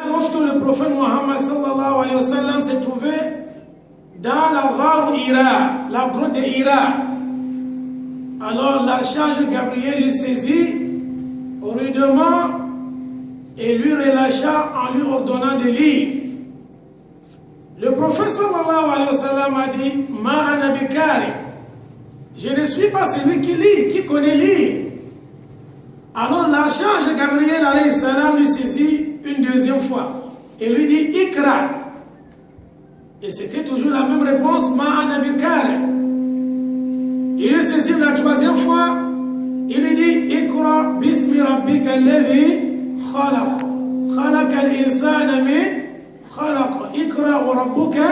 Lorsque le prophète Mohammed sallallahu alayhi wa sallam s'est trouvé dans la Ghar Hira, la grotte de Hira, alors l'archange Gabriel lui saisit rudement et lui relâcha en lui ordonnant de lire. Le prophète sallallahu alayhi wa sallam a dit « Ma ana bikari » je ne suis pas celui qui lit, qui connaît lire. Alors l'archange Gabriel alayhi salam lui saisit une deuxième fois et lui dit « Ikra ». Et c'était toujours la même réponse « Ma ana bikari ». Il lui saisit la troisième fois, il lui dit « Ikra bismi rabbika alladhi khalaq, khalaqa al-insana min khalaq, ikra wa rabbuka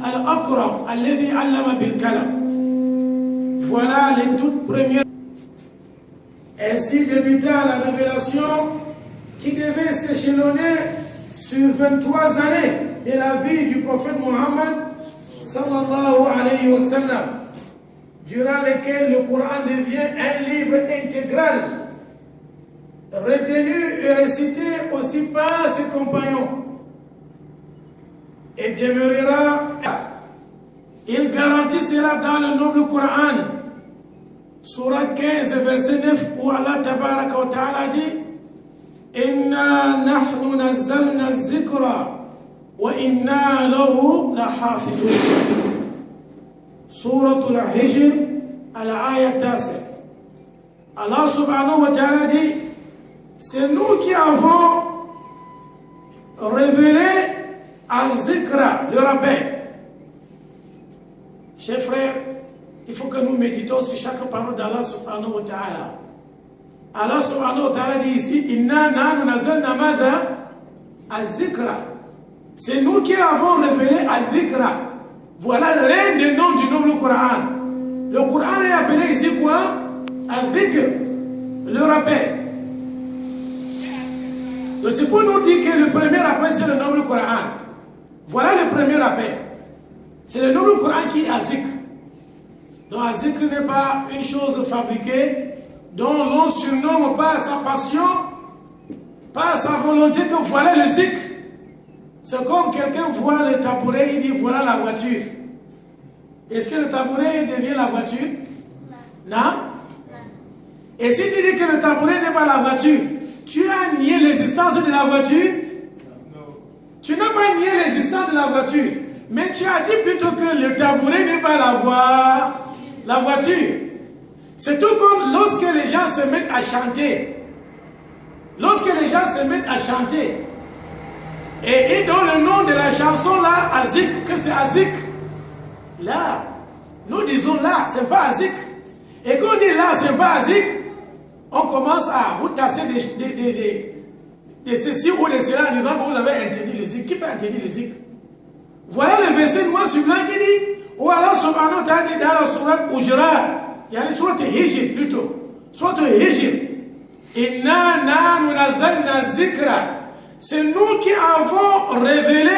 al-akram, alladhi allama bil-kalam ». Voilà les toutes premières. Ainsi débuta la révélation qui devait s'échelonner sur 23 années de la vie du prophète Mohammed sallallahu alayhi wa sallam, durant lesquelles le Coran devient un livre intégral, retenu et récité aussi par ses compagnons, et demeurera. Il garantit cela dans le noble Coran, Surah 15, verset 9, où Allah tabaraka wa ta'ala dit Inna nahnu nazzalna zikra wa inna lahu lahafizun. Surah Al-Hijr, al-ayat 10. Allah subhanahu wa ta'ala dit c'est nous qui avons révélé al-zikra, le rappel. Chers frères, il faut que nous méditons sur chaque parole d'Allah subhanahu wa ta'ala. Allah subhanahu wa ta'ala dit ici Inna nahnu nazzalna maza az-zikra. C'est nous qui avons révélé al-zikra. Voilà l'un des noms du noble Coran. Le Coran est appelé ici quoi? Al-zikr, le rappel. Donc c'est pour nous dire que le premier rappel c'est le noble Coran. Voilà le premier rappel. C'est le noble Coran qui est al-zikr. Donc al-zikr n'est pas une chose fabriquée dont l'on surnomme pas sa passion, pas sa volonté que voilà le zikr. C'est comme quelqu'un voit le tabouret, il dit voilà la voiture. Est-ce que le tabouret devient la voiture? Non. Et si tu dis que le tabouret n'est pas la voiture, tu as nié l'existence de la voiture? Non. Tu n'as pas nié l'existence de la voiture, mais tu as dit plutôt que le tabouret n'est pas la voiture. C'est tout comme lorsque les gens se mettent à chanter. Lorsque les gens se mettent à chanter, et ils donnent le nom de la chanson là, Azik, que c'est Azik. Là, nous disons là, c'est pas Azik. Et quand on dit là, c'est pas Azik, on commence à vous tasser de ceci ou de cela en disant que vous avez interdit le zik. Qui peut interdire le zik? Voilà le verset noir sur blanc qui dit, ou alors subhanahu wa ta'ala dit dans la sourate Hujurat, il y a les sourates Hijr plutôt. Sourate Hijr. Inna nahnu nazzalna zikra. C'est nous qui avons révélé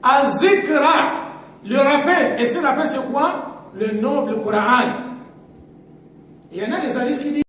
à Zikra, le rappel. Et ce rappel, c'est quoi? Le noble Coran. Il y en a des hadiths qui disent